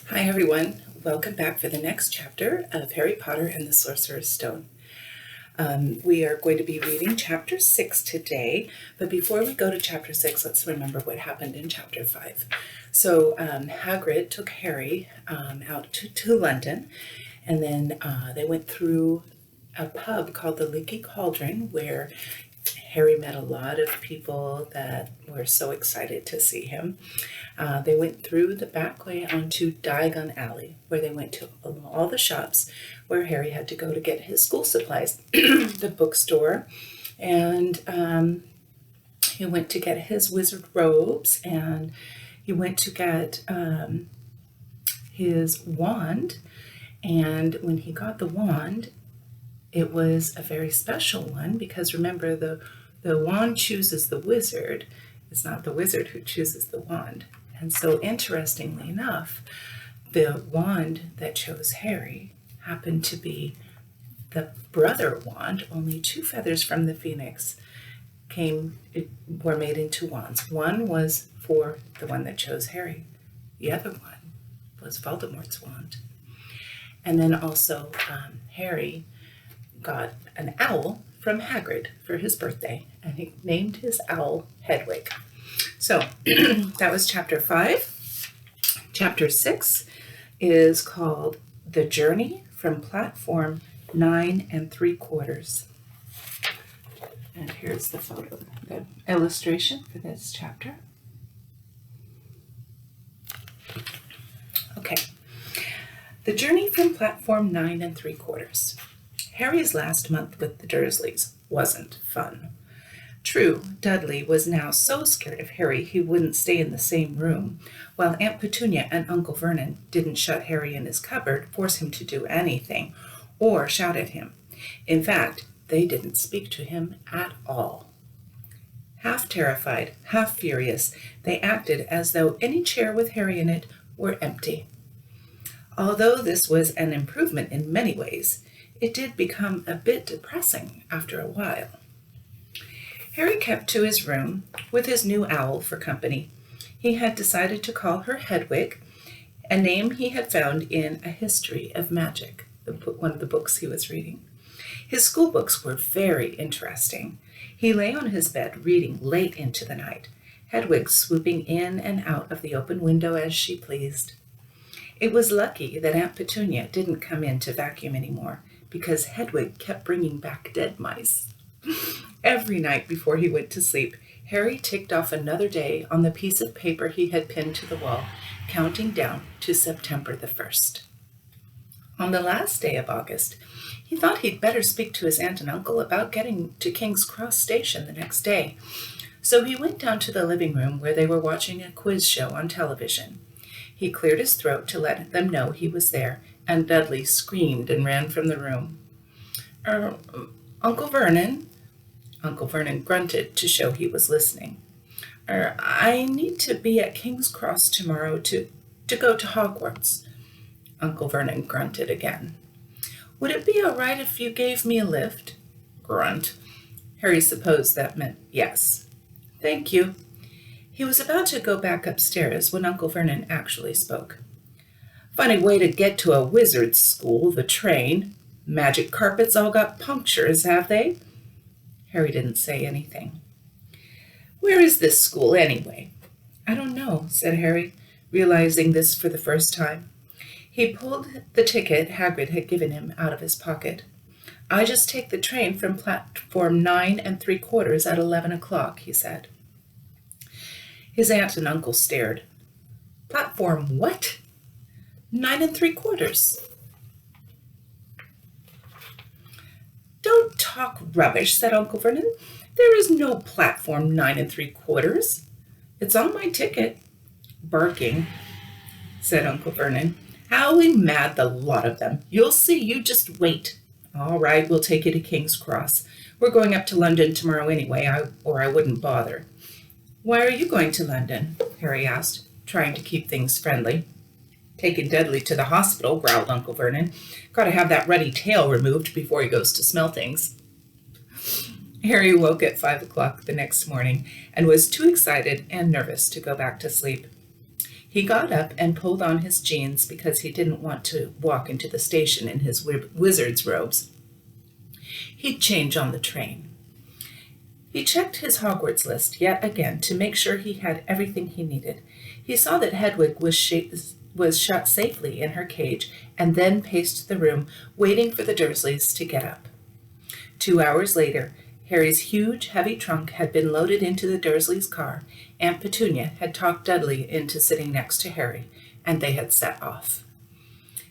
Hi everyone, welcome back for the next chapter of Harry Potter and the Sorcerer's Stone. We are going to be reading chapter 6 today, but before we go to chapter 6, let's remember what happened in chapter 5. So Hagrid took Harry out to London, and then they went through a pub called the Leaky Cauldron, where Harry met a lot of people that were so excited to see him. They went through the back way onto Diagon Alley, where they went to all the shops where Harry had to go to get his school supplies, the bookstore, and he went to get his wizard robes, and he went to get his wand, and when he got the wand, it was a very special one, because remember, the wand chooses the wizard. It's not the wizard who chooses the wand. And so, interestingly enough, the wand that chose Harry happened to be the brother wand. Only 2 feathers from the phoenix were made into wands. One was for the one that chose Harry. The other one was Voldemort's wand. And then also Harry got an owl from Hagrid for his birthday, and he named his owl Hedwig. So that was chapter 5. Chapter 6 is called The Journey from Platform 9 3/4. And here's the photo, the illustration for this chapter. Okay. The Journey from Platform 9 3/4. Harry's last month with the Dursleys wasn't fun. True, Dudley was now so scared of Harry he wouldn't stay in the same room, while Aunt Petunia and Uncle Vernon didn't shut Harry in his cupboard, force him to do anything, or shout at him. In fact, they didn't speak to him at all. Half terrified, half furious, they acted as though any chair with Harry in it were empty. Although this was an improvement in many ways, it did become a bit depressing after a while. Harry kept to his room with his new owl for company. He had decided to call her Hedwig, a name he had found in A History of Magic, one of the books he was reading. His school books were very interesting. He lay on his bed reading late into the night, Hedwig swooping in and out of the open window as she pleased. It was lucky that Aunt Petunia didn't come in to vacuum anymore, because Hedwig kept bringing back dead mice. Every night before he went to sleep, Harry ticked off another day on the piece of paper he had pinned to the wall, counting down to September the 1st. On the last day of August, he thought he'd better speak to his aunt and uncle about getting to King's Cross Station the next day. So he went down to the living room where they were watching a quiz show on television. He cleared his throat to let them know he was there, and Dudley screamed and ran from the room. Uncle Vernon? Uncle Vernon grunted to show he was listening. I need to be at King's Cross tomorrow to go to Hogwarts. Uncle Vernon grunted again. Would it be all right if you gave me a lift? Grunt. Harry supposed that meant yes. Thank you. He was about to go back upstairs when Uncle Vernon actually spoke. Funny way to get to a wizard's school, the train. Magic carpets all got punctures, have they? Harry didn't say anything. Where is this school, anyway? I don't know, said Harry, realizing this for the first time. He pulled the ticket Hagrid had given him out of his pocket. I just take the train from platform 9 3/4 at 11 o'clock, he said. His aunt and uncle stared. Platform what? 9 3/4. Don't talk rubbish, said Uncle Vernon. There is no platform 9 3/4. It's on my ticket. Barking, said Uncle Vernon. Howling mad, the lot of them. You'll see, you just wait. All right, we'll take you to King's Cross. We're going up to London tomorrow anyway, or I wouldn't bother. Why are you going to London? Harry asked, trying to keep things friendly. Taking Dudley to the hospital, growled Uncle Vernon. Got to have that ruddy tail removed before he goes to smell things. Harry woke at 5 o'clock the next morning and was too excited and nervous to go back to sleep. He got up and pulled on his jeans because he didn't want to walk into the station in his wizard's robes. He'd change on the train. He checked his Hogwarts list yet again to make sure he had everything he needed. He saw that Hedwig was shut safely in her cage and then paced the room, waiting for the Dursleys to get up. 2 hours later, Harry's huge, heavy trunk had been loaded into the Dursleys' car. Aunt Petunia had talked Dudley into sitting next to Harry, and they had set off.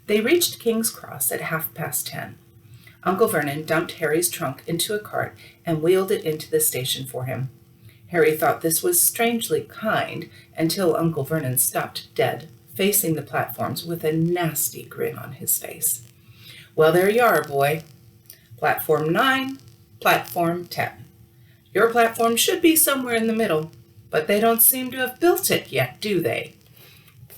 They reached King's Cross at 10:30. Uncle Vernon dumped Harry's trunk into a cart and wheeled it into the station for him. Harry thought this was strangely kind until Uncle Vernon stopped dead, facing the platforms with a nasty grin on his face. "Well, there you are, boy. Platform 9, Platform 10. Your platform should be somewhere in the middle, but they don't seem to have built it yet, do they?"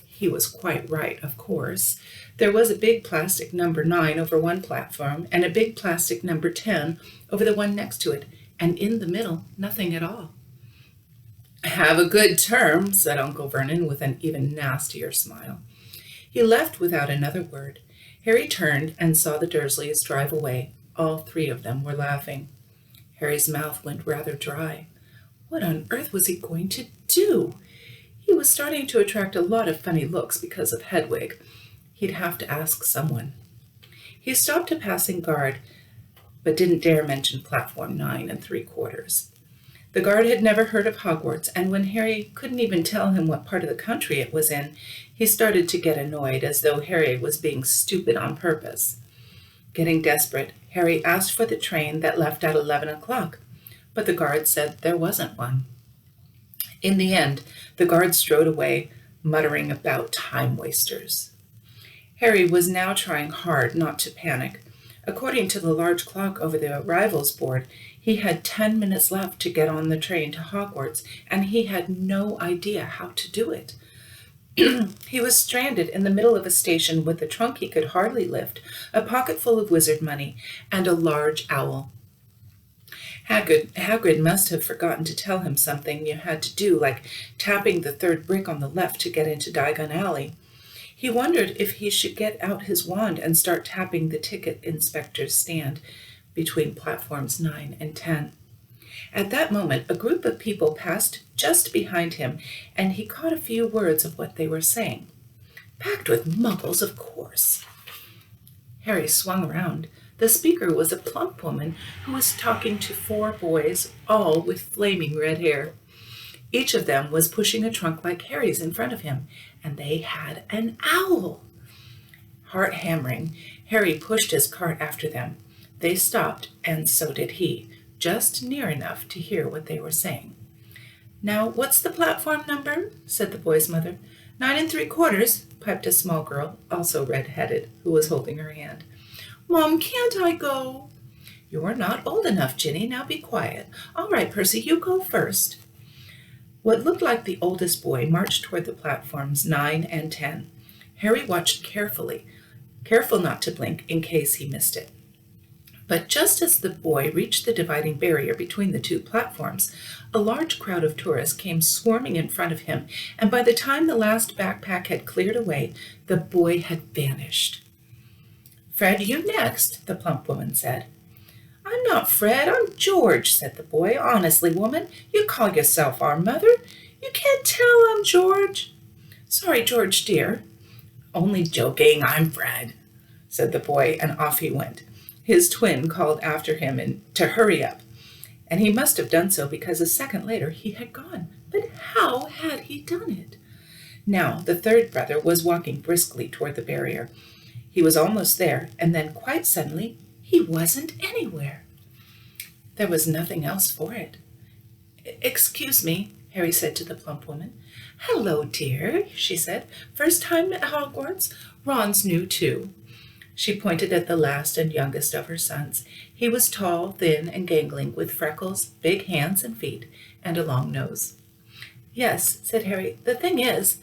He was quite right, of course. There was a big plastic number 9 over one platform and a big plastic number 10 over the one next to it, and in the middle, nothing at all. "Have a good term," said Uncle Vernon with an even nastier smile. He left without another word. Harry turned and saw the Dursleys drive away. All 3 of them were laughing. Harry's mouth went rather dry. What on earth was he going to do? He was starting to attract a lot of funny looks because of Hedwig. He'd have to ask someone. He stopped a passing guard, but didn't dare mention Platform 9 3/4. The guard had never heard of Hogwarts, and when Harry couldn't even tell him what part of the country it was in, he started to get annoyed, as though Harry was being stupid on purpose. Getting desperate, Harry asked for the train that left at 11 o'clock, but the guard said there wasn't one. In the end, the guard strode away, muttering about time wasters. Harry was now trying hard not to panic. According to the large clock over the arrivals board, he had 10 minutes left to get on the train to Hogwarts, and he had no idea how to do it. He was stranded in the middle of a station with a trunk he could hardly lift, a pocket full of wizard money, and a large owl. Hagrid must have forgotten to tell him something you had to do, like tapping the 3rd brick on the left to get into Diagon Alley. He wondered if he should get out his wand and start tapping the ticket inspector's stand between platforms 9 and 10. At that moment, a group of people passed just behind him, and he caught a few words of what they were saying. Packed with muggles, of course. Harry swung around. The speaker was a plump woman who was talking to 4 boys, all with flaming red hair. Each of them was pushing a trunk like Harry's in front of him, and they had an owl. Heart hammering, Harry pushed his cart after them. They stopped, and so did he, just near enough to hear what they were saying. "Now, what's the platform number?" said the boy's mother. 9 3/4, piped a small girl, also red-headed, who was holding her hand. "Mom, can't I go?" "You're not old enough, Ginny. Now be quiet. All right, Percy, you go first." What looked like the oldest boy marched toward the platforms 9 and 10. Harry watched carefully, careful not to blink in case he missed it. But just as the boy reached the dividing barrier between the 2 platforms, a large crowd of tourists came swarming in front of him, and by the time the last backpack had cleared away, the boy had vanished. "Fred, you next," the plump woman said. "I'm not Fred, I'm George," said the boy. "Honestly, woman, you call yourself our mother. You can't tell I'm George." "Sorry, George, dear." "Only joking, I'm Fred," said the boy, and off he went. His twin called after him to hurry up, and he must have done so because a second later he had gone. But how had he done it? Now the 3rd brother was walking briskly toward the barrier. He was almost there, and then quite suddenly he wasn't anywhere. There was nothing else for it. "Excuse me," Harry said to the plump woman. "Hello, dear," she said. "First time at Hogwarts? Ron's new, too." She pointed at the last and youngest of her sons. He was tall, thin, and gangling, with freckles, big hands and feet, and a long nose. "Yes," said Harry. The thing is,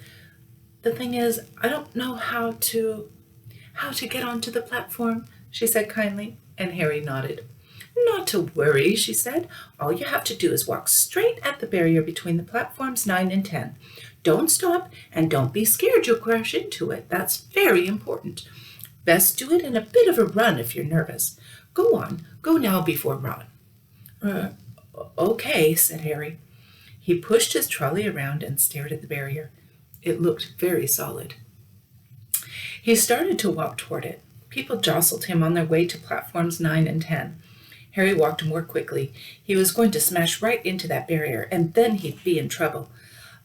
I don't know how to get onto the platform," she said kindly, and Harry nodded. "Not to worry," she said. "All you have to do is walk straight at the barrier between the platforms 9 and 10. Don't stop and don't be scared you'll crash into it. That's very important. Best do it in a bit of a run if you're nervous. Go on, go now before Ron. Uh, okay, said Harry. He pushed his trolley around and stared at the barrier. It looked very solid. He started to walk toward it. People jostled him on their way to platforms 9 and 10. Harry walked more quickly. He was going to smash right into that barrier, and then he'd be in trouble.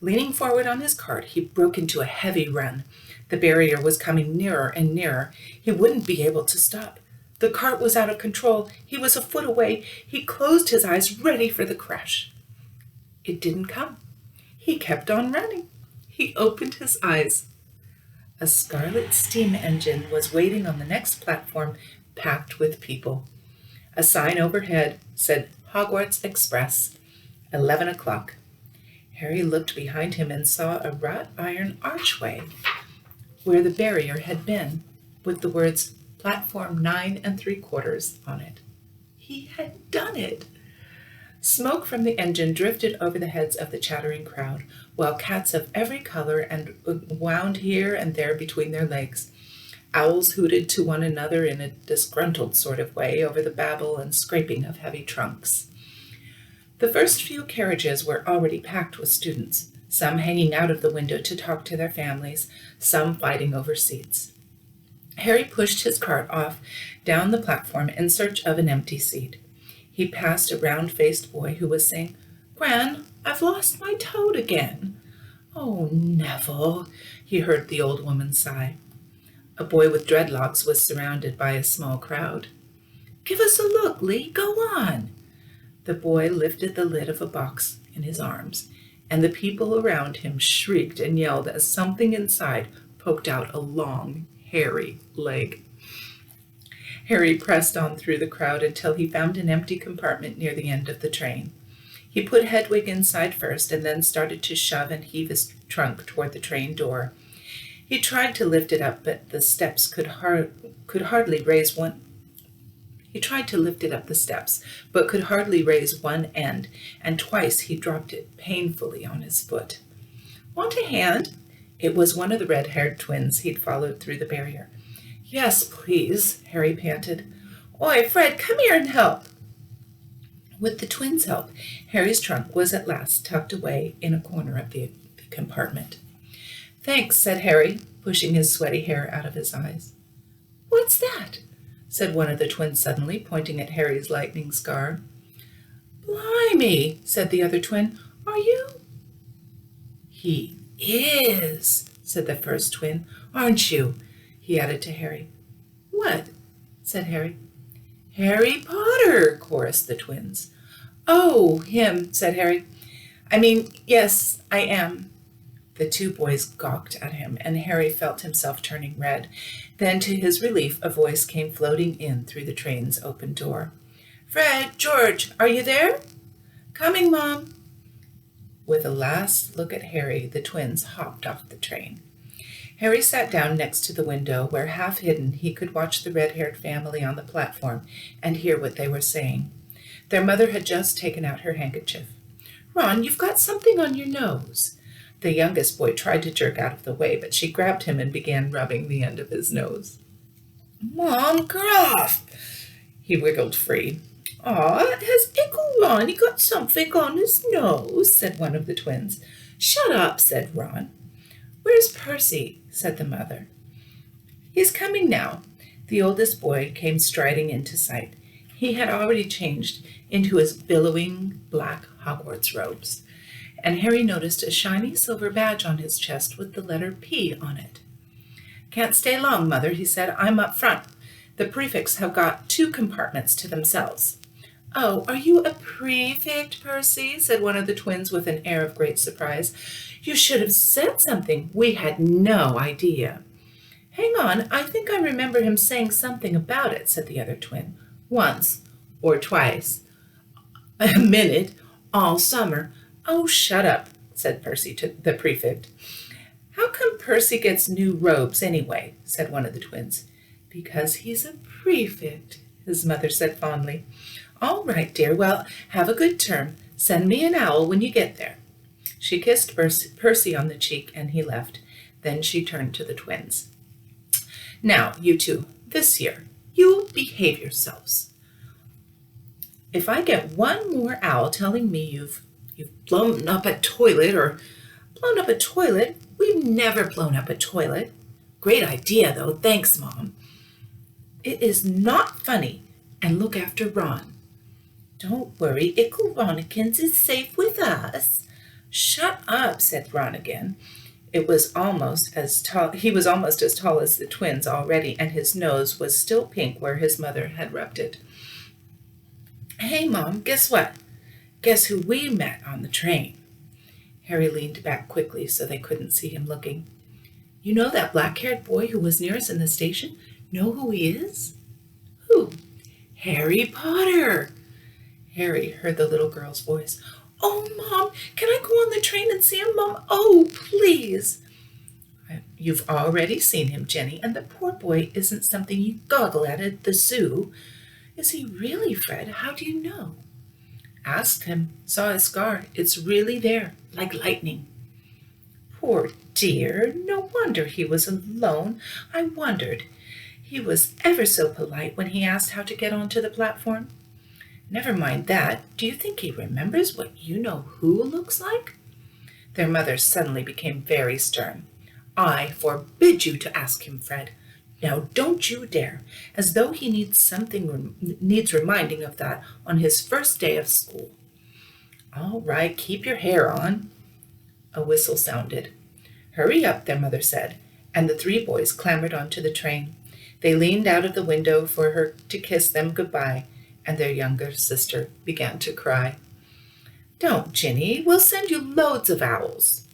Leaning forward on his cart, he broke into a heavy run. The barrier was coming nearer and nearer. He wouldn't be able to stop. The cart was out of control. He was a foot away. He closed his eyes, ready for the crash. It didn't come. He kept on running. He opened his eyes. A scarlet steam engine was waiting on the next platform, packed with people. A sign overhead said Hogwarts Express, 11 o'clock. Harry looked behind him and saw a wrought iron archway where the barrier had been, with the words Platform 9 3/4 on it. He had done it. Smoke from the engine drifted over the heads of the chattering crowd, while cats of every color and wound here and there between their legs. Owls hooted to one another in a disgruntled sort of way over the babble and scraping of heavy trunks. The first few carriages were already packed with students, some hanging out of the window to talk to their families, some fighting over seats. Harry pushed his cart off down the platform in search of an empty seat. He passed a round-faced boy who was saying, "Gran, I've lost my toad again." "Oh, Neville," he heard the old woman sigh. A boy with dreadlocks was surrounded by a small crowd. "Give us a look, Lee. Go on." The boy lifted the lid of a box in his arms, and the people around him shrieked and yelled as something inside poked out a long, hairy leg. Harry pressed on through the crowd until he found an empty compartment near the end of the train. He put Hedwig inside first and then started to shove and heave his trunk toward the train door. He tried to lift it up, but the steps could hardly raise one. He tried to lift it up the steps, but could hardly raise one end, and twice he dropped it painfully on his foot. "Want a hand?" It was one of the red-haired twins he'd followed through the barrier. "Yes, please," Harry panted. "Oi, Fred, come here and help." With the twins' help, Harry's trunk was at last tucked away in a corner of the compartment. "Thanks," said Harry, pushing his sweaty hair out of his eyes. "What's that?" said one of the twins suddenly, pointing at Harry's lightning scar. "Blimey," said the other twin. "Are you?" "He is," said the first twin. "Aren't you?" he added to Harry. "What?" said Harry. "Harry Potter," chorused the twins. "Oh, him," said Harry. Yes, I am." The two boys gawked at him, and Harry felt himself turning red. Then, to his relief, a voice came floating in through the train's open door. "Fred, George, are you there?" "Coming, Mom." With a last look at Harry, the twins hopped off the train. Harry sat down next to the window, where, half hidden, he could watch the red-haired family on the platform and hear what they were saying. Their mother had just taken out her handkerchief. "Ron, you've got something on your nose." The youngest boy tried to jerk out of the way, but she grabbed him and began rubbing the end of his nose. "Mom, get off!" He wiggled free. "Aw, it has Ickle Ron. He got something on his nose," said one of the twins. "Shut up," said Ron. "Where's Percy?" said the mother. "He's coming now." The oldest boy came striding into sight. He had already changed into his billowing black Hogwarts robes, and Harry noticed a shiny silver badge on his chest with the letter P on it. "Can't stay long, Mother," he said. "I'm up front. The prefects have got 2 compartments to themselves." "Oh, are you a prefect, Percy?" said one of the twins with an air of great surprise. "You should have said something. We had no idea." "Hang on, I think I remember him saying something about it," said the other twin. "Once or twice. A minute, all summer." "Oh, shut up," said Percy to the prefect. "How come Percy gets new robes anyway?" said one of the twins. "Because he's a prefect," his mother said fondly. "All right, dear. Well, have a good term. Send me an owl when you get there." She kissed Percy on the cheek and he left. Then she turned to the twins. Now, you two, this year, you behave yourselves. If I get one more owl telling me you've blown up a toilet or blown up a toilet, we've never blown up a toilet. Great idea, though. Thanks, Mom. It is not funny. And look after Ron. Don't worry, Ickle Ronikins is safe with us. Shut up, said Ron again. He was almost as tall as the twins already, and his nose was still pink where his mother had rubbed it. Hey, Mom, guess what? Guess who we met on the train? Harry leaned back quickly so they couldn't see him looking. You know that black-haired boy who was near us in the station? Know who he is? Who? Harry Potter. Harry heard the little girl's voice. Oh, Mom, can I go on the train and see him, Mom? Oh, please. You've already seen him, Jenny, and the poor boy isn't something you goggle at the zoo. Is he really, Fred? How do you know? Asked him. Saw his scar. It's really there, like lightning. Poor dear. No wonder he was alone. I wondered. He was ever so polite when he asked how to get onto the platform. Never mind that. Do you think he remembers what you-know-who looks like? Their mother suddenly became very stern. I forbid you to ask him, Fred. Now don't you dare, as though he needs reminding of that on his first day of school. All right, keep your hair on. A whistle sounded. Hurry up, their mother said, and the three boys clambered onto the train. They leaned out of the window for her to kiss them goodbye, and their younger sister began to cry. Don't, Ginny. We'll send you loads of owls.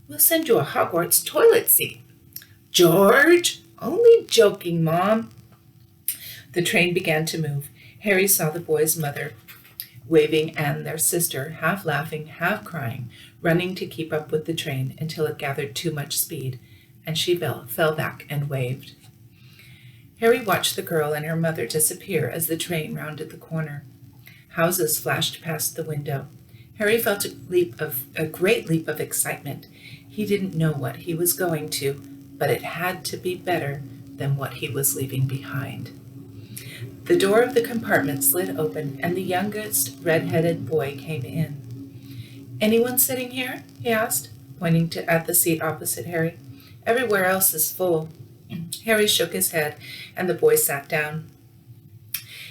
We'll send you a Hogwarts toilet seat. George! Only joking, Mom. The train began to move. Harry saw the boys' mother waving and their sister, half laughing, half crying, running to keep up with the train until it gathered too much speed, and she fell back and waved. Harry watched the girl and her mother disappear as the train rounded the corner. Houses flashed past the window. Harry felt a great leap of excitement. He didn't know what he was going to, but it had to be better than what he was leaving behind. The door of the compartment slid open, and the youngest red-headed boy came in. Anyone sitting here? He asked, pointing at the seat opposite Harry. Everywhere else is full. Harry shook his head, and the boy sat down.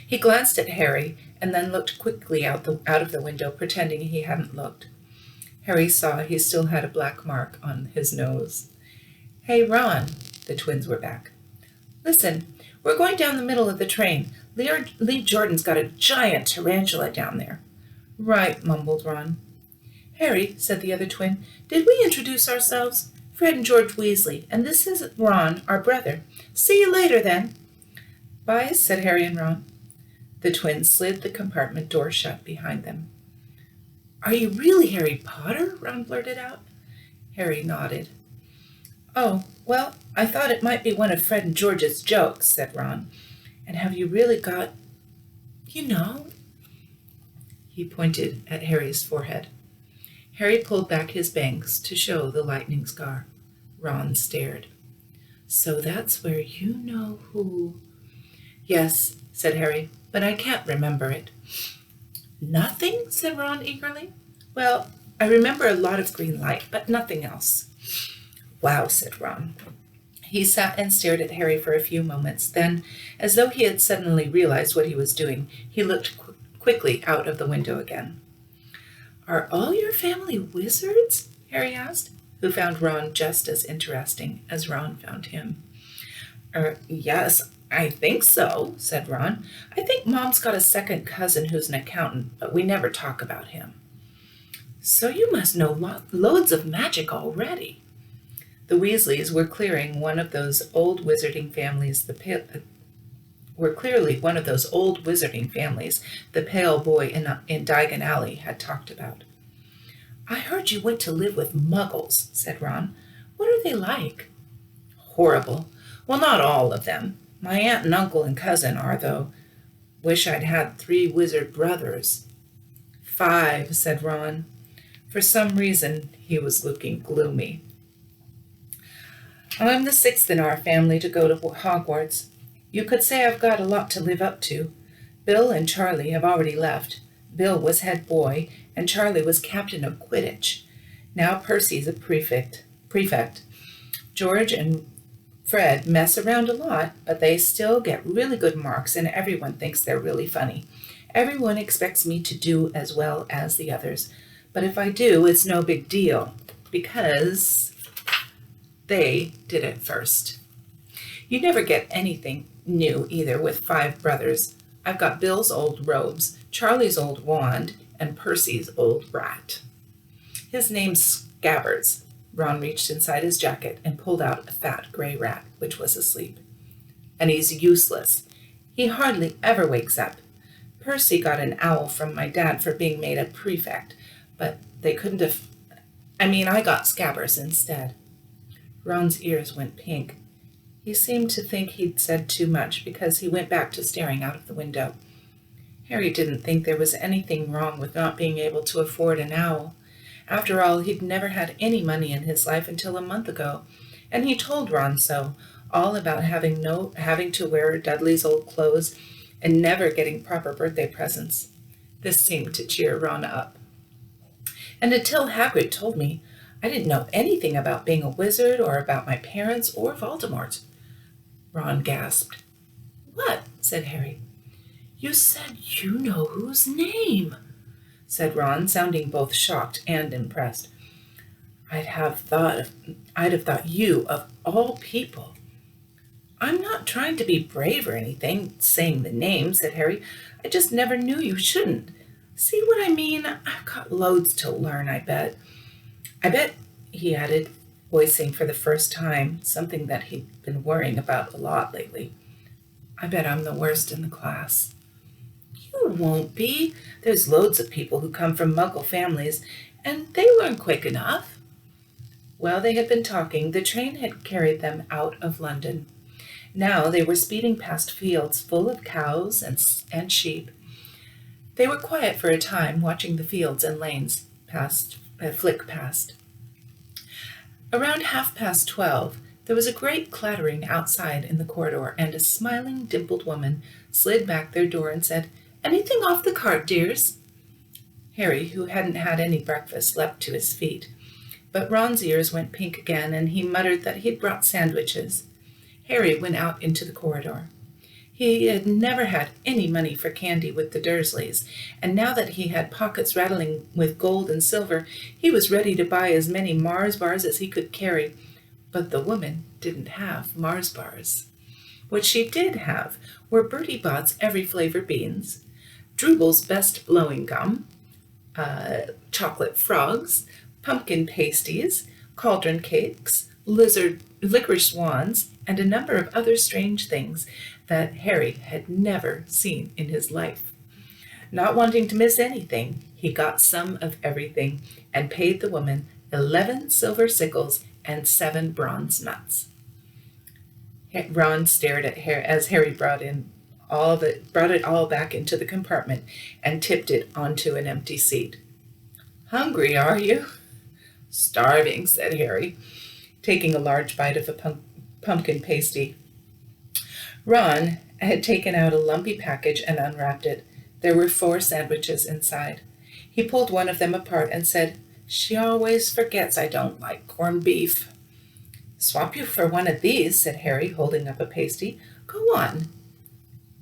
He glanced at Harry, and then looked quickly out of the window, pretending he hadn't looked. Harry saw he still had a black mark on his nose. Hey, Ron, the twins were back. Listen, we're going down the middle of the train. Lee Jordan's got a giant tarantula down there. Right, mumbled Ron. Harry, said the other twin, did we introduce ourselves? Fred and George Weasley, and this is Ron, our brother. See you later, then. Bye, said Harry and Ron. The twins slid the compartment door shut behind them. Are you really Harry Potter? Ron blurted out. Harry nodded. Oh, well, I thought it might be one of Fred and George's jokes, said Ron. And have you really got, He pointed at Harry's forehead. Harry pulled back his bangs to show the lightning scar. Ron stared. So that's where you-know-who... Yes, said Harry, but I can't remember it. Nothing? Said Ron eagerly. Well, I remember a lot of green light, but nothing else. Wow, said Ron. He sat and stared at Harry for a few moments. Then, as though he had suddenly realized what he was doing, he looked quickly out of the window again. Are all your family wizards? Harry asked, who found Ron just as interesting as Ron found him. Yes, I think so, said Ron. I think Mom's got a second cousin who's an accountant, but we never talk about him. So you must know loads of magic already. The Weasleys were clearly one of those old wizarding families the pale boy in Diagon Alley had talked about. I heard you went to live with muggles, said Ron. What are they like? Horrible. Well, not all of them. My aunt and uncle and cousin are, though. Wish I'd had 3 wizard brothers. 5, said Ron. For some reason, he was looking gloomy. I'm the sixth in our family to go to Hogwarts. You could say I've got a lot to live up to. Bill and Charlie have already left. Bill was head boy, and Charlie was captain of Quidditch. Now Percy's a prefect. George and Fred mess around a lot, but they still get really good marks, and everyone thinks they're really funny. Everyone expects me to do as well as the others, but if I do, it's no big deal, because they did it first. You never get anything new either with 5 brothers. I've got Bill's old robes, Charlie's old wand, and Percy's old rat. His name's Scabbers. Ron reached inside his jacket and pulled out a fat gray rat, which was asleep. And he's useless. He hardly ever wakes up. Percy got an owl from my dad for being made a prefect, but they couldn't have... I got Scabbers instead. Ron's ears went pink. He seemed to think he'd said too much because he went back to staring out of the window. Harry didn't think there was anything wrong with not being able to afford an owl. After all, he'd never had any money in his life until a month ago, and he told Ron so, all about having to wear Dudley's old clothes and never getting proper birthday presents. This seemed to cheer Ron up. And until Hagrid told me, I didn't know anything about being a wizard or about my parents or Voldemort. Ron gasped. What? Said Harry. You said you know whose name? Said Ron, sounding both shocked and impressed. I'd have thought you of all people. I'm not trying to be brave or anything, saying the name, said Harry. I just never knew you shouldn't. See what I mean? I've got loads to learn, I bet. I bet, he added, voicing for the first time something that he'd been worrying about a lot lately. I bet I'm the worst in the class. You won't be. There's loads of people who come from Muggle families, and they learn quick enough. While they had been talking, the train had carried them out of London. Now they were speeding past fields full of cows and sheep. They were quiet for a time, watching the fields and lanes flick past. Around 12:30, there was a great clattering outside in the corridor, and a smiling, dimpled woman slid back their door and said, Anything off the cart, dears? Harry, who hadn't had any breakfast, leapt to his feet. But Ron's ears went pink again, and he muttered that he'd brought sandwiches. Harry went out into the corridor. He had never had any money for candy with the Dursleys, and now that he had pockets rattling with gold and silver, he was ready to buy as many Mars bars as he could carry. But the woman didn't have Mars bars. What she did have were Bertie Bott's Every Flavor beans, Drooble's Best Blowing Gum, chocolate frogs, pumpkin pasties, cauldron cakes, licorice wands, and a number of other strange things that Harry had never seen in his life. Not wanting to miss anything, he got some of everything and paid the woman 11 silver sickles and 7 bronze nuts. Ron stared at Harry as Harry brought it all back into the compartment and tipped it onto an empty seat. Hungry, are you? Starving, said Harry, taking a large bite of a pumpkin pasty. Ron had taken out a lumpy package and unwrapped it. There were 4 sandwiches inside. He pulled one of them apart and said, She always forgets I don't like corned beef. Swap you for one of these, said Harry, holding up a pasty. Go on.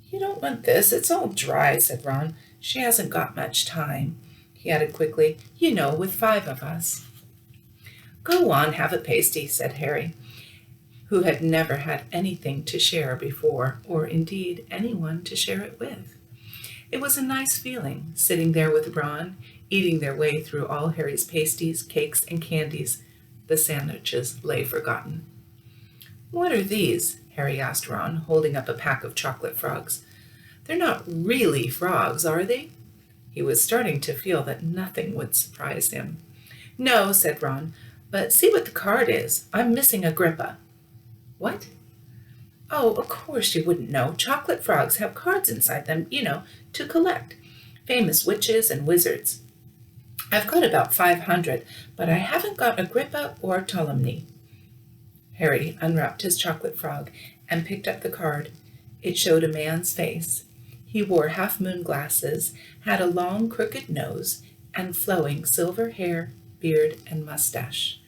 You don't want this. It's all dry, said Ron. She hasn't got much time. He added quickly, You know, with 5 of us. Go on, have a pasty, said Harry, who had never had anything to share before, or indeed anyone to share it with. It was a nice feeling, sitting there with Ron, eating their way through all Harry's pasties, cakes, and candies. The sandwiches lay forgotten. What are these? Harry asked Ron, holding up a pack of chocolate frogs. They're not really frogs, are they? He was starting to feel that nothing would surprise him. No, said Ron, but see what the card is. I'm missing Agrippa. What? Oh, of course you wouldn't know. Chocolate frogs have cards inside them, to collect. Famous witches and wizards. I've got about 500, but I haven't got Agrippa or Ptolemy. Harry unwrapped his chocolate frog and picked up the card. It showed a man's face. He wore half-moon glasses, had a long, crooked nose, and flowing silver hair, beard, and mustache.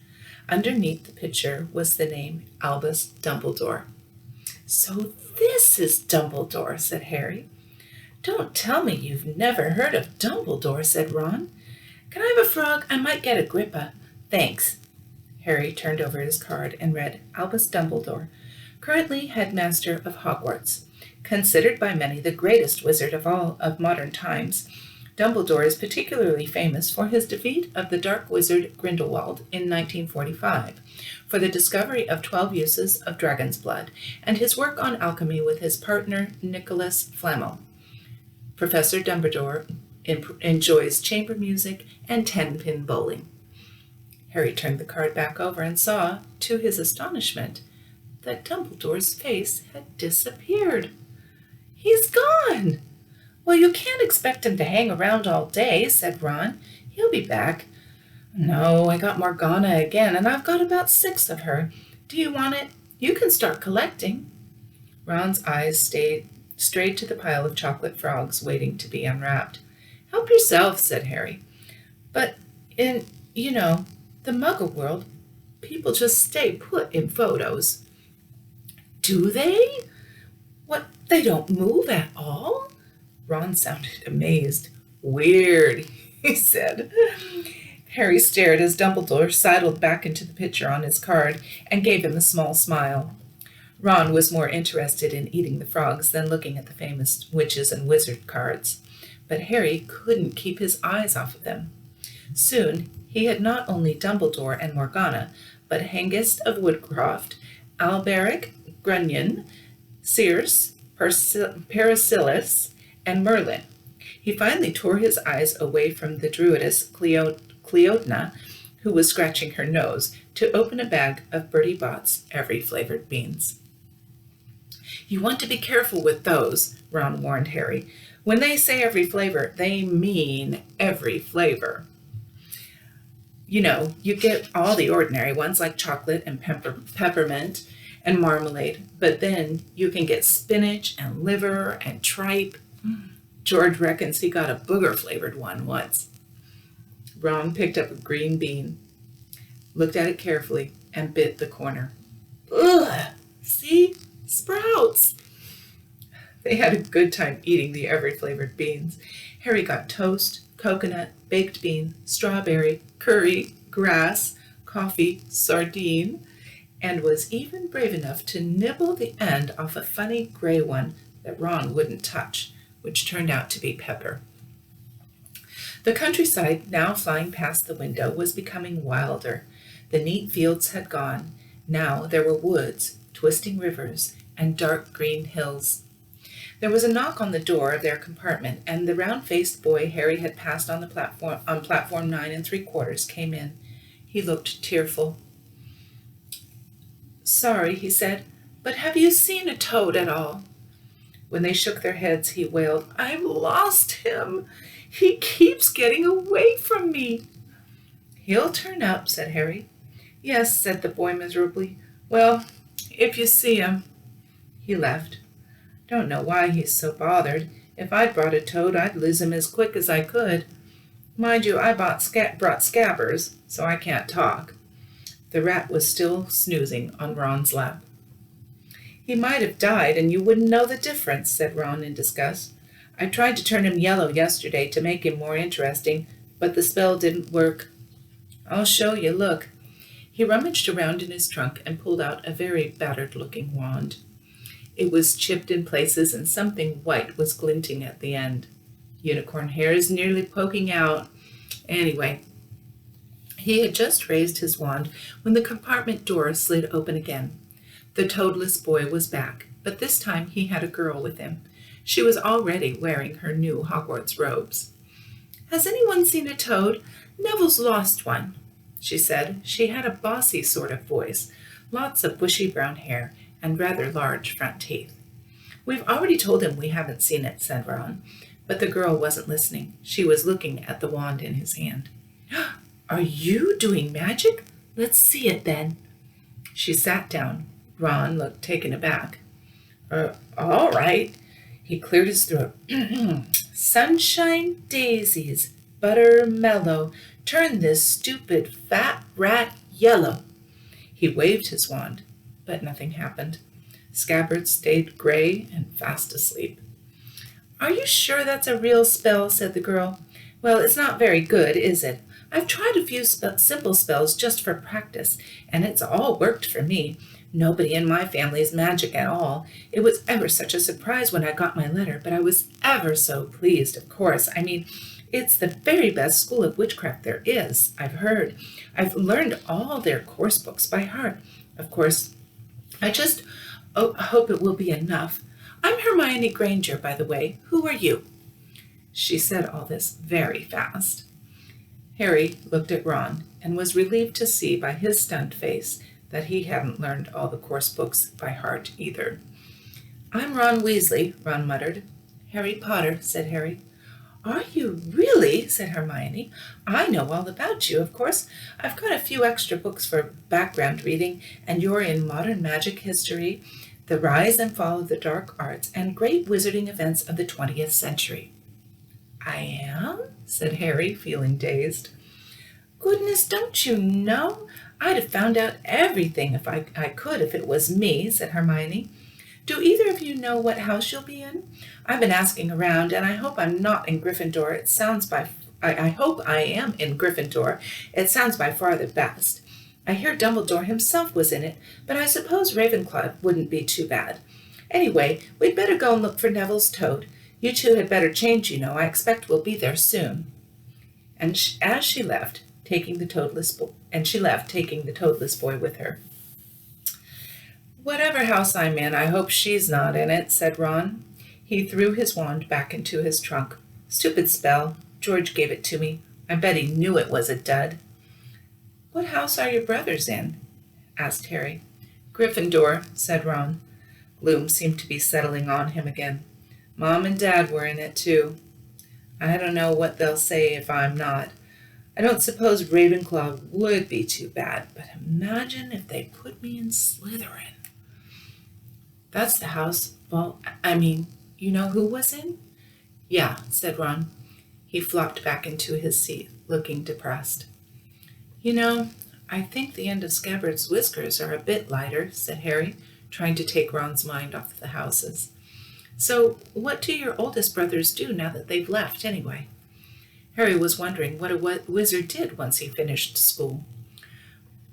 Underneath the picture was the name Albus Dumbledore. "So this is Dumbledore," said Harry. "Don't tell me you've never heard of Dumbledore," said Ron. "Can I have a frog? I might get Agrippa." "Thanks." Harry turned over his card and read Albus Dumbledore, currently headmaster of Hogwarts. Considered by many the greatest wizard of all of modern times, Dumbledore is particularly famous for his defeat of the dark wizard Grindelwald in 1945, for the discovery of 12 uses of dragon's blood, and his work on alchemy with his partner Nicholas Flamel. Professor Dumbledore enjoys chamber music and 10-pin bowling. Harry turned the card back over and saw, to his astonishment, that Dumbledore's face had disappeared. "He's gone!" "Well, you can't expect him to hang around all day," said Ron. "He'll be back." "No, I got Morgana again, and I've got about 6 of her. Do you want it? You can start collecting." Ron's eyes strayed to the pile of chocolate frogs waiting to be unwrapped. "Help yourself," said Harry. "But in, the Muggle world, people just stay put in photos." "Do they? What, they don't move at all?" Ron sounded amazed. "Weird," he said. Harry stared as Dumbledore sidled back into the picture on his card and gave him a small smile. Ron was more interested in eating the frogs than looking at the famous witches and wizard cards, but Harry couldn't keep his eyes off of them. Soon he had not only Dumbledore and Morgana, but Hengist of Woodcroft, Alberic, Grunion, Circe, Paracelsus, and Merlin. He finally tore his eyes away from the druidess Cleodna, who was scratching her nose, to open a bag of Bertie Bott's every-flavored beans. "You want to be careful with those," Ron warned Harry. "When they say every flavor, they mean every flavor. You get all the ordinary ones like chocolate and peppermint and marmalade, but then you can get spinach and liver and tripe. George reckons he got a booger-flavored one once." Ron picked up a green bean, looked at it carefully, and bit the corner. "Ugh! See? Sprouts!" They had a good time eating the every-flavored beans. Harry got toast, coconut, baked bean, strawberry, curry, grass, coffee, sardine, and was even brave enough to nibble the end off a funny gray one that Ron wouldn't touch, which turned out to be pepper. The countryside, now flying past the window, was becoming wilder. The neat fields had gone. Now there were woods, twisting rivers, and dark green hills. There was a knock on the door of their compartment, and the round-faced boy Harry had passed on platform 9 3/4 came in. He looked tearful. "Sorry," he said, "but have you seen a toad at all?" When they shook their heads, he wailed, "I've lost him. He keeps getting away from me." "He'll turn up," said Harry. "Yes," said the boy miserably. "Well, if you see him." He left. "Don't know why he's so bothered. If I'd brought a toad, I'd lose him as quick as I could. Mind you, I brought scabbers, so I can't talk." The rat was still snoozing on Ron's lap. "He might have died, and you wouldn't know the difference," said Ron in disgust. "I tried to turn him yellow yesterday to make him more interesting, but the spell didn't work. I'll show you, look." He rummaged around in his trunk and pulled out a very battered-looking wand. It was chipped in places, and something white was glinting at the end. "Unicorn hair is nearly poking out. Anyway." He had just raised his wand when the compartment door slid open again. The toadless boy was back, but this time he had a girl with him. She was already wearing her new Hogwarts robes. "Has anyone seen a toad? Neville's lost one," she said. She had a bossy sort of voice, lots of bushy brown hair, and rather large front teeth. "We've already told him we haven't seen it," said Ron, but the girl wasn't listening. She was looking at the wand in his hand. Are you doing magic? Let's see it then. She sat down. Ron looked taken aback. All right. He cleared his throat. Sunshine daisies, butter mellow, turn this stupid fat rat yellow. He waved his wand, but nothing happened. Scabbard stayed gray and fast asleep. Are you sure that's a real spell? Said the girl. Well, it's not very good, is it? I've tried a few simple spells just for practice, and it's all worked for me. Nobody in my family is magic at all. It was ever such a surprise when I got my letter, but I was ever so pleased, of course. I mean, it's the very best school of witchcraft there is, I've heard. I've learned all their course books by heart. Of course, I just hope it will be enough. I'm Hermione Granger, by the way. Who are you? She said all this very fast. Harry looked at Ron and was relieved to see by his stunned face that he hadn't learned all the course books by heart either. I'm Ron Weasley, Ron muttered. Harry Potter, said Harry. Are you really? Said Hermione. I know all about you, of course. I've got a few extra books for background reading, and you're in modern magic history, the rise and fall of the dark arts, and great wizarding events of the 20th century. I am? Said Harry, feeling dazed. Goodness, don't you know? I'd have found out everything if I could if it was me, said Hermione. Do either of you know what house you'll be in? I've been asking around, and I hope I'm not in Gryffindor. I hope I am in Gryffindor. It sounds by far the best. I hear Dumbledore himself was in it, but I suppose Ravenclaw wouldn't be too bad. Anyway, we'd better go and look for Neville's toad. You two had better change, you know. I expect we'll be there soon. And as she left, taking the toadless boy with her. Whatever house I'm in, I hope she's not in it, said Ron. He threw his wand back into his trunk. Stupid spell. George gave it to me. I bet he knew it was a dud. What house are your brothers in? Asked Harry. Gryffindor, said Ron. Gloom seemed to be settling on him again. Mom and Dad were in it, too. I don't know what they'll say if I'm not. I don't suppose Ravenclaw would be too bad, but imagine if they put me in Slytherin. That's the house, you know who was in? Yeah, said Ron. He flopped back into his seat, looking depressed. You know, I think the end of Scabbard's whiskers are a bit lighter, said Harry, trying to take Ron's mind off the houses. So what do your oldest brothers do now that they've left, anyway? Harry was wondering what a wizard did once he finished school.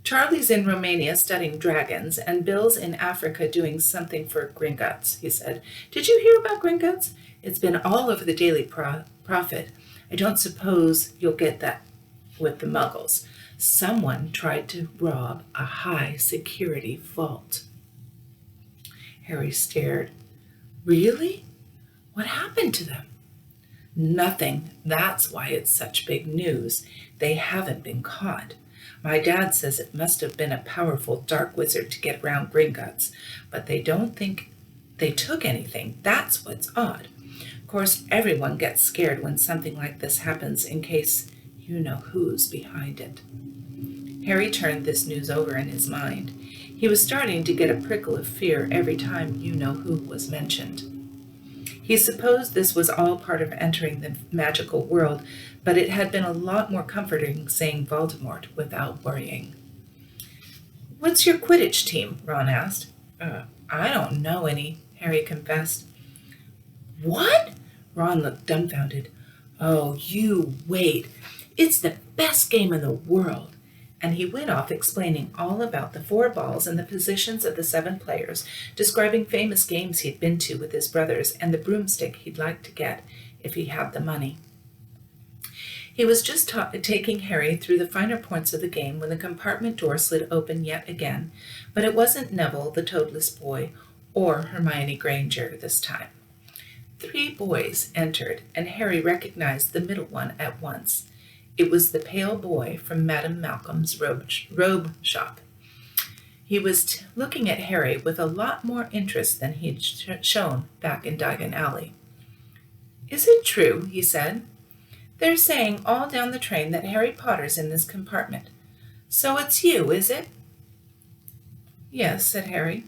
Charlie's in Romania studying dragons, and Bill's in Africa doing something for Gringotts, he said. Did you hear about Gringotts? It's been all over the Daily Prophet. I don't suppose you'll get that with the Muggles. Someone tried to rob a high-security vault. Harry stared. Really? What happened to them? Nothing. That's why it's such big news. They haven't been caught. My dad says it must have been a powerful dark wizard to get around Gringotts, but they don't think they took anything. That's what's odd. Of course, everyone gets scared when something like this happens in case you know who's behind it. Harry turned this news over in his mind. He was starting to get a prickle of fear every time you know who was mentioned. He supposed this was all part of entering the magical world, but it had been a lot more comforting saying Voldemort without worrying. What's your Quidditch team? Ron asked. I don't know any, Harry confessed. What? Ron looked dumbfounded. Oh, you wait. It's the best game in the world. And he went off explaining all about the 4 balls and the positions of the 7 players, describing famous games he'd been to with his brothers and the broomstick he'd like to get if he had the money. He was just taking Harry through the finer points of the game when the compartment door slid open yet again, but it wasn't Neville, the toadless boy, or Hermione Granger this time. 3 boys entered, and Harry recognized the middle one at once. It was the pale boy from Madame Malcolm's robe shop. He was looking at Harry with a lot more interest than he'd shown back in Diagon Alley. Is it true, he said, They're saying all down the train that Harry Potter's in this compartment. So it's you, is it?" "Yes," said Harry.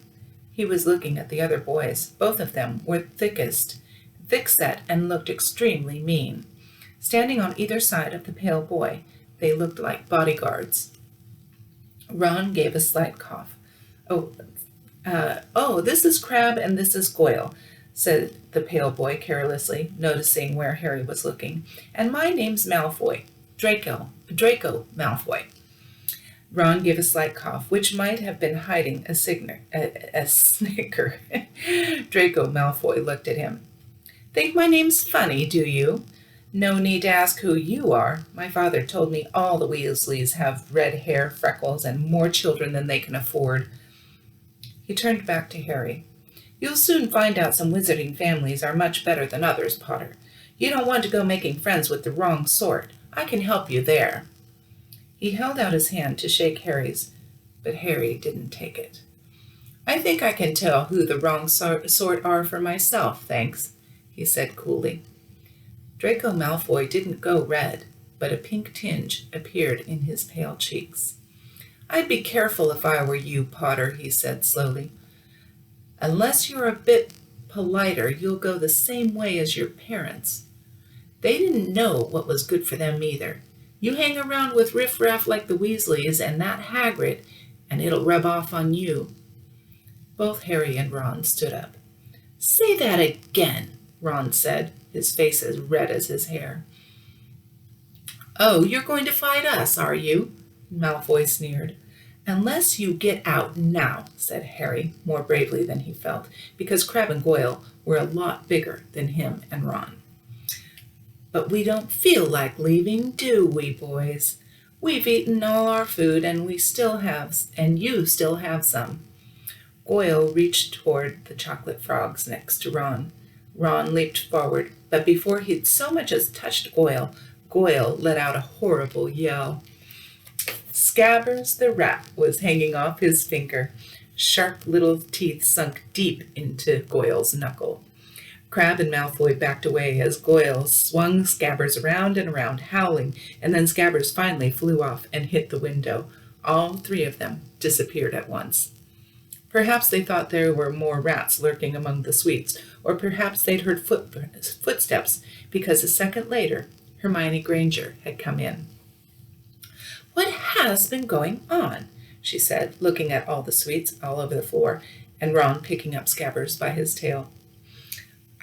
He was looking at the other boys. Both of them were thick-set, and looked extremely mean. Standing on either side of the pale boy, they looked like bodyguards. Ron gave a slight cough. Oh, this is Crabbe and this is Goyle," said the pale boy carelessly, noticing where Harry was looking. "And my name's Malfoy, Draco Malfoy." Ron gave a slight cough, which might have been hiding a snicker. Draco Malfoy looked at him. "Think my name's funny, do you? No need to ask who you are. My father told me all the Weasleys have red hair, freckles, and more children than they can afford." He turned back to Harry. "You'll soon find out some wizarding families are much better than others, Potter. You don't want to go making friends with the wrong sort. I can help you there." He held out his hand to shake Harry's, but Harry didn't take it. "I think I can tell who the wrong sort are for myself, thanks," he said coolly. Draco Malfoy didn't go red, but a pink tinge appeared in his pale cheeks. "I'd be careful if I were you, Potter," he said slowly. "Unless you're a bit politer, you'll go the same way as your parents. They didn't know what was good for them either. You hang around with riffraff like the Weasleys and that Hagrid, and it'll rub off on you." Both Harry and Ron stood up. "Say that again," Ron said, his face as red as his hair. "Oh, you're going to fight us, are you?" Malfoy sneered. "Unless you get out now," said Harry, more bravely than he felt, because Crabbe and Goyle were a lot bigger than him and Ron. "But we don't feel like leaving, do we, boys? We've eaten all our food, and you still have some." Goyle reached toward the chocolate frogs next to Ron. Ron leaped forward, but before he'd so much as touched Goyle, Goyle let out a horrible yell. Scabbers the rat was hanging off his finger. Sharp little teeth sunk deep into Goyle's knuckle. Crabbe and Malfoy backed away as Goyle swung Scabbers around and around, howling, and then Scabbers finally flew off and hit the window. All three of them disappeared at once. Perhaps they thought there were more rats lurking among the sweets, or perhaps they'd heard footsteps, because a second later Hermione Granger had come in. "What has been going on?" she said, looking at all the sweets all over the floor, and Ron picking up Scabbers by his tail.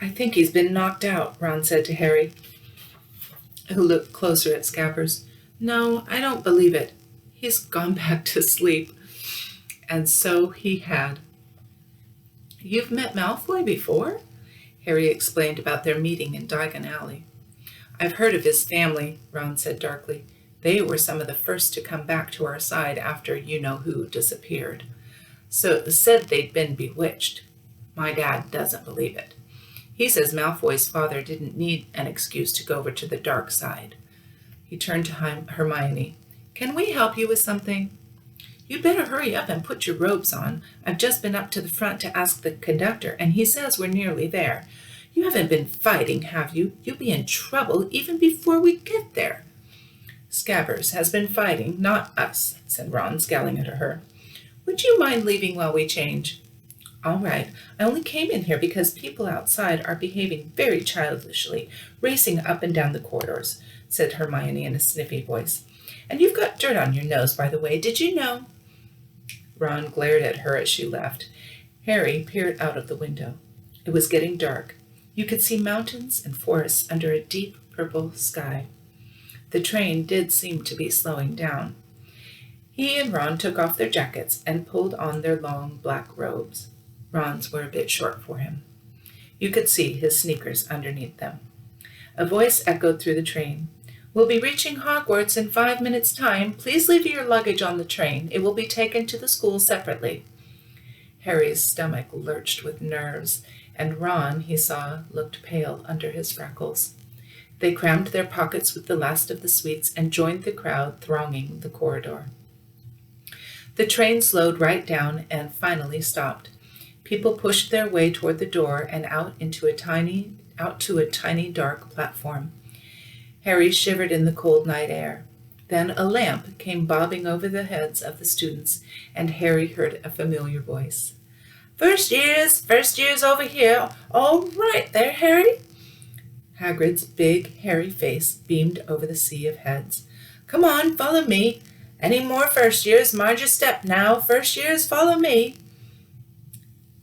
"I think he's been knocked out," Ron said to Harry, who looked closer at Scabbers. "No, I don't believe it. He's gone back to sleep." And so he had. "You've met Malfoy before?" Harry explained about their meeting in Diagon Alley. "I've heard of his family," Ron said darkly. "They were some of the first to come back to our side after you-know-who disappeared. So said they'd been bewitched. My dad doesn't believe it. He says Malfoy's father didn't need an excuse to go over to the dark side." He turned to Hermione. "Can we help you with something?" "You'd better hurry up and put your robes on. I've just been up to the front to ask the conductor, and he says we're nearly there. You haven't been fighting, have you? You'll be in trouble even before we get there." "Scabbers has been fighting, not us," said Ron, scowling at her. "Would you mind leaving while we change?" "All right. I only came in here because people outside are behaving very childishly, racing up and down the corridors," said Hermione in a sniffy voice. "And you've got dirt on your nose, by the way. Did you know?" Ron glared at her as she left. Harry peered out of the window. It was getting dark. You could see mountains and forests under a deep purple sky. The train did seem to be slowing down. He and Ron took off their jackets and pulled on their long black robes. Ron's were a bit short for him. You could see his sneakers underneath them. A voice echoed through the train. "We'll be reaching Hogwarts in 5 minutes' time. Please leave your luggage on the train. It will be taken to the school separately." Harry's stomach lurched with nerves, and Ron, he saw, looked pale under his freckles. They crammed their pockets with the last of the sweets and joined the crowd thronging the corridor. The train slowed right down and finally stopped. People pushed their way toward the door and out to a tiny dark platform. Harry shivered in the cold night air. Then a lamp came bobbing over the heads of the students, and Harry heard a familiar voice. First years over here. All right there, Harry. Hagrid's big, hairy face beamed over the sea of heads. Come on, follow me. Any more first years, mind your step now. First years, follow me.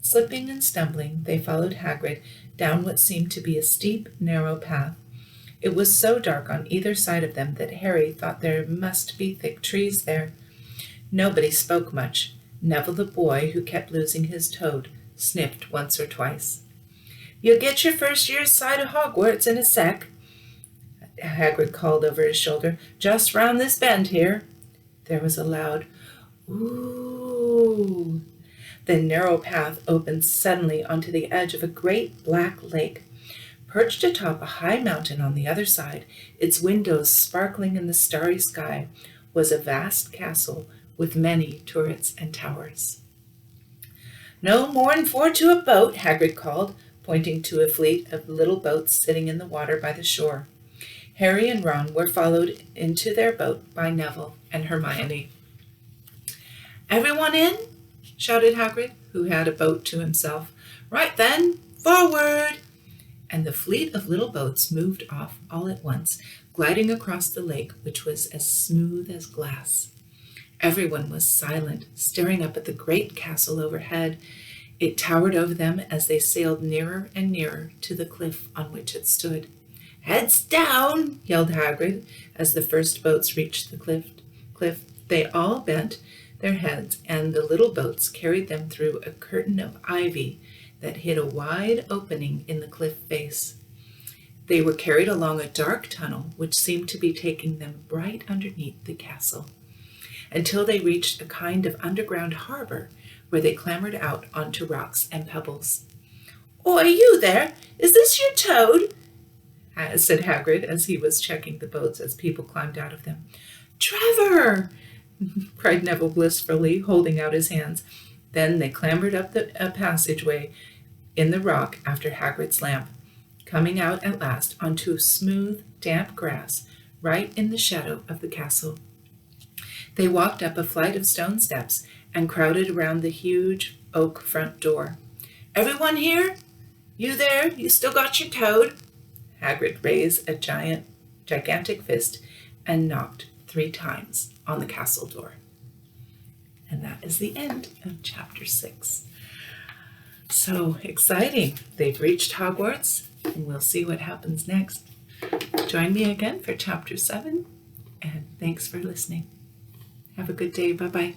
Slipping and stumbling, they followed Hagrid down what seemed to be a steep, narrow path. It was so dark on either side of them that Harry thought there must be thick trees there. Nobody spoke much. Neville the boy, who kept losing his toad, sniffed once or twice. You'll get your first year's sight of Hogwarts in a sec, Hagrid called over his shoulder. Just round this bend here. There was a loud ooh. The narrow path opened suddenly onto the edge of a great black lake. Perched atop a high mountain on the other side, its windows sparkling in the starry sky, was a vast castle with many turrets and towers. No more'n 4 to a boat, Hagrid called, pointing to a fleet of little boats sitting in the water by the shore. Harry and Ron were followed into their boat by Neville and Hermione. Everyone in? Shouted Hagrid, who had a boat to himself. Right then, forward! And the fleet of little boats moved off all at once, gliding across the lake, which was as smooth as glass. Everyone was silent, staring up at the great castle overhead. It towered over them as they sailed nearer and nearer to the cliff on which it stood. Heads down, yelled Hagrid, as the first boats reached the cliff. They all bent their heads, and the little boats carried them through a curtain of ivy that hid a wide opening in the cliff face. They were carried along a dark tunnel which seemed to be taking them right underneath the castle, until they reached a kind of underground harbor where they clambered out onto rocks and pebbles. Oi, you there! Is this your toad? Said Hagrid as he was checking the boats as people climbed out of them. Trevor! Cried Neville blissfully, holding out his hands. Then they clambered up a passageway in the rock after Hagrid's lamp, coming out at last onto smooth, damp grass right in the shadow of the castle. They walked up a flight of stone steps and crowded around the huge oak front door. Everyone here? You there? You still got your toad? Hagrid raised a gigantic fist and knocked 3 times on the castle door. And that is the end of chapter 6. So exciting. They've reached Hogwarts, and we'll see what happens next. Join me again for chapter 7, and thanks for listening. Have a good day. Bye-bye.